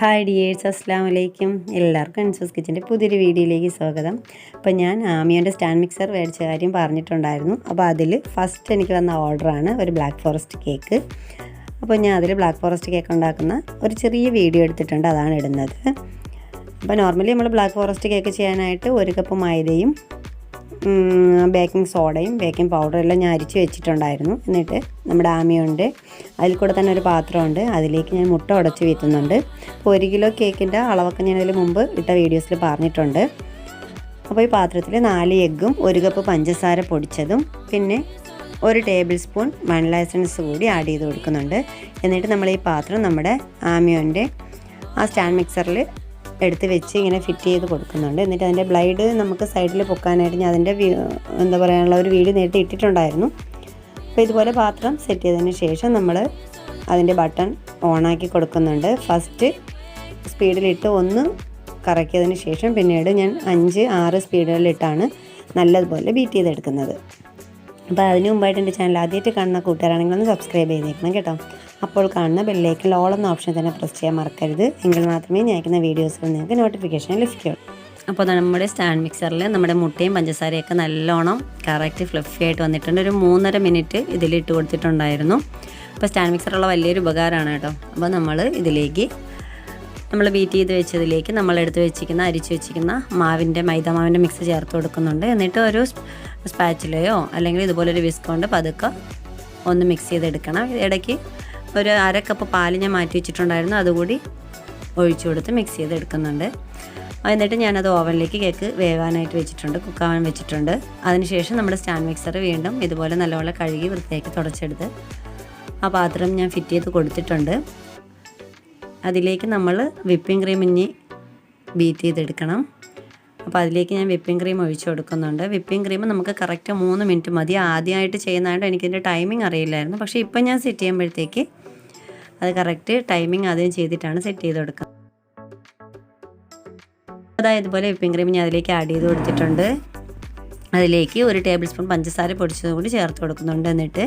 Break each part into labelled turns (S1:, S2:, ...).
S1: Hi dears, അസ്സലാമു അലൈക്കും. എല്ലാവർക്കും ഹെൻസൂസ് കിച്ചൻ്റെ പുതിയൊരു വീഡിയോയിലേക്ക് സ്വാഗതം. അപ്പോൾ ഞാൻ ആമിയോൻ്റെ സ്റ്റാൻഡ് മിക്സർ മേടിച്ച കാര്യം പറഞ്ഞിട്ടുണ്ടായിരുന്നു. അപ്പോൾ അതിൽ ഫസ്റ്റ് എനിക്ക് വന്ന ഓർഡറാണ് ഒരു ബ്ലാക്ക് ഫോറസ്റ്റ് കേക്ക്. അപ്പോൾ ഞാൻ അതിൽ ബ്ലാക്ക് ഫോറസ്റ്റ് കേക്ക് ഉണ്ടാക്കുന്ന ഒരു ചെറിയ വീഡിയോ എടുത്തിട്ടുണ്ട്, അതാണ് ഇടുന്നത്. അപ്പോൾ നോർമലി നമ്മൾ ബ്ലാക്ക് ഫോറസ്റ്റ് കേക്ക് ചെയ്യാനായിട്ട് 1 കപ്പ് മൈദയും ബേക്കിംഗ് സോഡയും ബേക്കിംഗ് പൗഡറും എല്ലാം ഞാൻ അരിച്ച് വെച്ചിട്ടുണ്ടായിരുന്നു. എന്നിട്ട് നമ്മുടെ ആമിയോൻ്റെ അതിൽ കൂടെ തന്നെ ഒരു പാത്രമുണ്ട്, അതിലേക്ക് ഞാൻ മുട്ട ഉടച്ച് വീത്തുന്നുണ്ട്. അപ്പോൾ 1 കിലോ കേക്കിൻ്റെ അളവൊക്കെ ഞാൻ അതിൽ മുമ്പ് ഇട്ട വീഡിയോസിൽ പറഞ്ഞിട്ടുണ്ട്. അപ്പോൾ ഈ പാത്രത്തിൽ 4 എഗ്ഗും 1 കപ്പ് പഞ്ചസാര പൊടിച്ചതും പിന്നെ 1 ടേബിൾ സ്പൂൺ വനില എസൻസ് കൂടി ആഡ് ചെയ്ത് കൊടുക്കുന്നുണ്ട്. എന്നിട്ട് നമ്മൾ ഈ പാത്രം നമ്മുടെ ആമിയോൻ്റെ ആ സ്റ്റാൻഡ് മിക്സറിൽ എടുത്ത് വെച്ച് ഇങ്ങനെ ഫിറ്റ് ചെയ്ത് കൊടുക്കുന്നുണ്ട്. എന്നിട്ട് അതിൻ്റെ ബ്ലൈഡ് നമുക്ക് സൈഡിൽ പൊക്കാനായിട്ട് ഞാൻ അതിൻ്റെ എന്താ പറയാനുള്ള ഒരു വീഡിയോ നേരത്തെ ഇട്ടിട്ടുണ്ടായിരുന്നു. അപ്പോൾ ഇതുപോലെ പാത്രം സെറ്റ് ചെയ്തതിന് ശേഷം നമ്മൾ അതിൻ്റെ ബട്ടൺ ഓണാക്കി കൊടുക്കുന്നുണ്ട്. ഫസ്റ്റ് സ്പീഡിലിട്ട് ഒന്ന് കറക്കിയതിന് ശേഷം പിന്നീട് ഞാൻ 5-6 സ്പീഡുകളിലിട്ടാണ് നല്ലതുപോലെ ബീറ്റ് ചെയ്തെടുക്കുന്നത്. അപ്പോൾ അതിന് മുമ്പായിട്ട് എൻ്റെ ചാനൽ ആദ്യമായിട്ട് കാണുന്ന കൂട്ടുകാരാണെങ്കിൽ ഒന്ന് സബ്സ്ക്രൈബ് ചെയ്തേക്കണം കേട്ടോ. അപ്പോൾ കാണുന്ന ബെല്ലേക്കിൽ ഓൾ എന്ന ഓപ്ഷൻ തന്നെ പ്രസ് ചെയ്യാൻ മറക്കരുത്. എങ്കിൽ മാത്രമേ ഞാൻ അയക്കുന്ന വീഡിയോസിൽ നിങ്ങൾക്ക് നോട്ടിഫിക്കേഷൻ ലഭിക്കുകയുള്ളൂ. അപ്പോൾ നമ്മുടെ സ്റ്റാൻഡ് മിക്സറിൽ നമ്മുടെ മുട്ടയും പഞ്ചസാരയൊക്കെ നല്ലോണം കറക്റ്റ് ഫ്ലഫി ആയിട്ട് വന്നിട്ടുണ്ട്. ഒരു 3.5 മിനിറ്റ് ഇതിലിട്ട് കൊടുത്തിട്ടുണ്ടായിരുന്നു. അപ്പോൾ സ്റ്റാൻഡ് മിക്സറുള്ള വലിയൊരു ഉപകാരമാണ് കേട്ടോ. അപ്പോൾ നമ്മൾ ഇതിലേക്ക് നമ്മൾ ബീറ്റ് ചെയ്ത് വെച്ചതിലേക്ക് നമ്മളെടുത്ത് വെച്ചിരിക്കുന്ന അരിച്ച് വെച്ചിരിക്കുന്ന മൈദ മാവിൻ്റെ മിക്സ് ചേർത്ത് കൊടുക്കുന്നുണ്ട്. എന്നിട്ട് ഒരു സ്പാച്ചിലയോ അല്ലെങ്കിൽ ഇതുപോലൊരു വിസ്ക് കൊണ്ട് പതുക്കെ ഒന്ന് മിക്സ് ചെയ്തെടുക്കണം. ഇടയ്ക്ക് ഒരു 1/2 കപ്പ് പാൽ ഞാൻ മാറ്റി വെച്ചിട്ടുണ്ടായിരുന്നു, അതുകൂടി ഒഴിച്ചു കൊടുത്ത് മിക്സ് ചെയ്തെടുക്കുന്നുണ്ട്. എന്നിട്ട് ഞാനത് ഓവനിലേക്ക് കേക്ക് വേവാനായിട്ട് വെച്ചിട്ടുണ്ട്, കുക്കാവാൻ വെച്ചിട്ടുണ്ട്. അതിനുശേഷം നമ്മുടെ സ്റ്റാൻഡ് മിക്സർ വീണ്ടും ഇതുപോലെ നല്ലപോലെ കഴുകി വൃത്തിയാക്കി തുടച്ചെടുത്ത് ആ പാത്രം ഞാൻ ഫിറ്റ് ചെയ്ത് കൊടുത്തിട്ടുണ്ട്. അതിലേക്ക് നമ്മൾ വിപ്പിംഗ് ക്രീം ഇനി ബീറ്റ് ചെയ്തെടുക്കണം. അപ്പോൾ അതിലേക്ക് ഞാൻ വിപ്പിംഗ് ക്രീം ഒഴിച്ചു കൊടുക്കുന്നുണ്ട്. വിപ്പിംഗ് ക്രീം നമുക്ക് കറക്റ്റ് 3 മിനിറ്റ് മതി. ആദ്യമായിട്ട് ചെയ്യുന്നതായിട്ട് എനിക്കിതിൻ്റെ ടൈമിംഗ് അറിയില്ലായിരുന്നു, പക്ഷേ ഇപ്പം ഞാൻ സെറ്റ് ചെയ്യുമ്പോഴത്തേക്ക് അത് കറക്റ്റ് ടൈമിംഗ് ആദ്യം ചെയ്തിട്ടാണ് സെറ്റ് ചെയ്ത് കൊടുക്കുക. അതായത് ഇതുപോലെ വിപ്പിംഗ് ക്രീം ഞാൻ അതിലേക്ക് ആഡ് ചെയ്ത് കൊടുത്തിട്ടുണ്ട്. അതിലേക്ക് 1 ടേബിൾ സ്പൂൺ പഞ്ചസാര പൊടിച്ചതും കൂടി ചേർത്ത് കൊടുക്കുന്നുണ്ട്. എന്നിട്ട്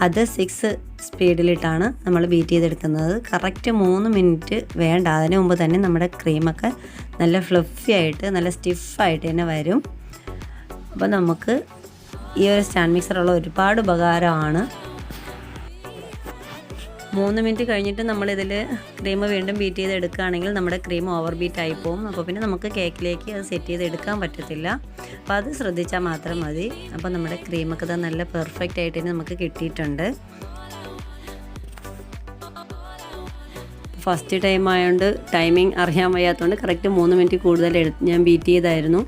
S1: അത് 6 സ്പീഡിലിട്ടാണ് നമ്മൾ ബീറ്റ് ചെയ്തെടുക്കുന്നത്. കറക്റ്റ് 3 മിനിറ്റ് വേണ്ട, അതിന് മുമ്പ് തന്നെ നമ്മുടെ ക്രീമൊക്കെ നല്ല ഫ്ലഫി ആയിട്ട് നല്ല സ്റ്റിഫായിട്ട് തന്നെ വരും. അപ്പോൾ നമുക്ക് ഈ ഒരു സ്റ്റാൻഡ് മിക്സറുള്ള ഒരുപാട് ഉപകാരമാണ്. 3 മിനിറ്റ് കഴിഞ്ഞിട്ട് നമ്മളിതിൽ ക്രീം വീണ്ടും ബീറ്റ് ചെയ്ത് എടുക്കുകയാണെങ്കിൽ നമ്മുടെ ക്രീം ഓവർ ബീറ്റ് ആയി പോകും. അപ്പോൾ പിന്നെ നമുക്ക് കേക്കിലേക്ക് അത് സെറ്റ് ചെയ്ത് എടുക്കാൻ പറ്റത്തില്ല. അപ്പോൾ അത് ശ്രദ്ധിച്ചാൽ മാത്രം മതി. അപ്പോൾ നമ്മുടെ ക്രീമൊക്കെ തന്നെ നല്ല പെർഫെക്റ്റ് ആയിട്ട് നമുക്ക് കിട്ടിയിട്ടുണ്ട്. ഫസ്റ്റ് ടൈം ആയതുകൊണ്ട് ടൈമിംഗ് അറിയാൻ വയ്യാത്തതുകൊണ്ട് കറക്റ്റ് 3 മിനിറ്റ് കൂടുതൽ ഞാൻ ബീറ്റ് ചെയ്തായിരുന്നു.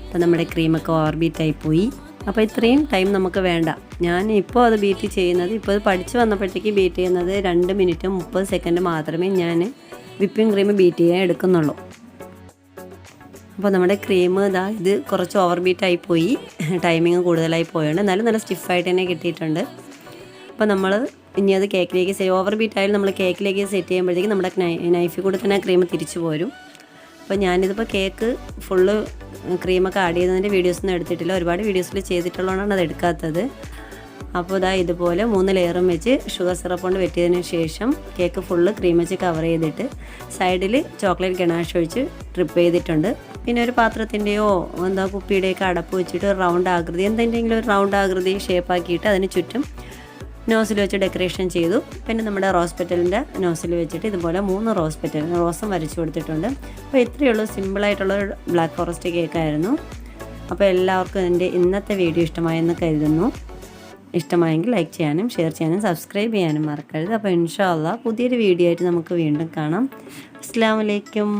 S1: അപ്പോൾ നമ്മുടെ ക്രീമൊക്കെ ഓവർ ബീറ്റായി പോയി. അപ്പോൾ ഇത്രയും ടൈം നമുക്ക് വേണ്ട. ഞാൻ ഇപ്പോൾ അത് ബീറ്റ് ചെയ്യുന്നത്, ഇപ്പോൾ അത് പഠിച്ച് വന്നപ്പോഴത്തേക്ക് ബീറ്റ് ചെയ്യുന്നത് 2 മിനിറ്റ് 30 സെക്കൻഡ് മാത്രമേ ഞാൻ വിപ്പിംഗ് ക്രീം ബീറ്റ് ചെയ്യാൻ എടുക്കുന്നുള്ളൂ. അപ്പോൾ നമ്മുടെ ക്രീം ഇത് കുറച്ച് ഓവർ ബീറ്റായി പോയി, ടൈമിങ് കൂടുതലായി പോയുണ്ട്. എന്നാലും നല്ല സ്റ്റിഫായിട്ട് തന്നെ കിട്ടിയിട്ടുണ്ട്. അപ്പോൾ നമ്മൾ ഇനി അത് കേക്കിലേക്ക് ഓവർ ബീറ്റായാലും നമ്മൾ കേക്കിലേക്ക് സെറ്റ് ചെയ്യുമ്പോഴത്തേക്ക് നമ്മുടെ നൈഫിൽ കൂടെ തന്നെ ക്രീം തിരിച്ചു പോരും. അപ്പോൾ ഞാനിതിപ്പോൾ കേക്ക് ഫുള്ള് ക്രീമൊക്കെ ആഡ് ചെയ്തതിൻ്റെ വീഡിയോസൊന്നും എടുത്തിട്ടില്ല, ഒരുപാട് വീഡിയോസിൽ ചെയ്തിട്ടുള്ളതുകൊണ്ടാണ് അത് എടുക്കാത്തത്. അപ്പോൾ ഇതുപോലെ 3 ലെയറും വെച്ച് ഷുഗർ സിറപ്പ് കൊണ്ട് വെട്ടിയതിന് ശേഷം കേക്ക് ഫുള്ള് ക്രീം വെച്ച് കവർ ചെയ്തിട്ട് സൈഡിൽ ചോക്ലേറ്റ് ഗണാഷ് ഒഴിച്ച് ട്രിപ്പ് ചെയ്തിട്ടുണ്ട്. പിന്നെ ഒരു പാത്രത്തിൻ്റെയോ കുപ്പിയുടെയൊക്കെ അടപ്പ് വെച്ചിട്ട് റൗണ്ട് ആകൃതി എന്തെങ്കിലും ഒരു റൗണ്ട് ആകൃതി ഷേപ്പാക്കിയിട്ട് അതിന് ചുറ്റും നോസിൽ വെച്ച് ഡെക്കറേഷൻ ചെയ്തു. പിന്നെ നമ്മുടെ റോസ് പെറ്റലിൻ്റെ നോസിൽ വെച്ചിട്ട് ഇതുപോലെ 3 റോസും വരച്ചു കൊടുത്തിട്ടുണ്ട്. അപ്പോൾ ഇത്രയേ ഉള്ളൂ, സിമ്പിളായിട്ടുള്ള ബ്ലാക്ക് ഫോറസ്റ്റ് കേക്കായിരുന്നു. അപ്പോൾ എല്ലാവർക്കും എൻ്റെ ഇന്നത്തെ വീഡിയോ ഇഷ്ടമായെന്ന് കരുതുന്നു. ഇഷ്ടമായെങ്കിൽ ലൈക്ക് ചെയ്യാനും ഷെയർ ചെയ്യാനും സബ്സ്ക്രൈബ് ചെയ്യാനും മറക്കരുത്. അപ്പോൾ ഇൻഷാ അല്ലാഹ് പുതിയൊരു വീഡിയോ ആയിട്ട് നമുക്ക് വീണ്ടും കാണാം. അസ്സലാമു അലൈക്കും.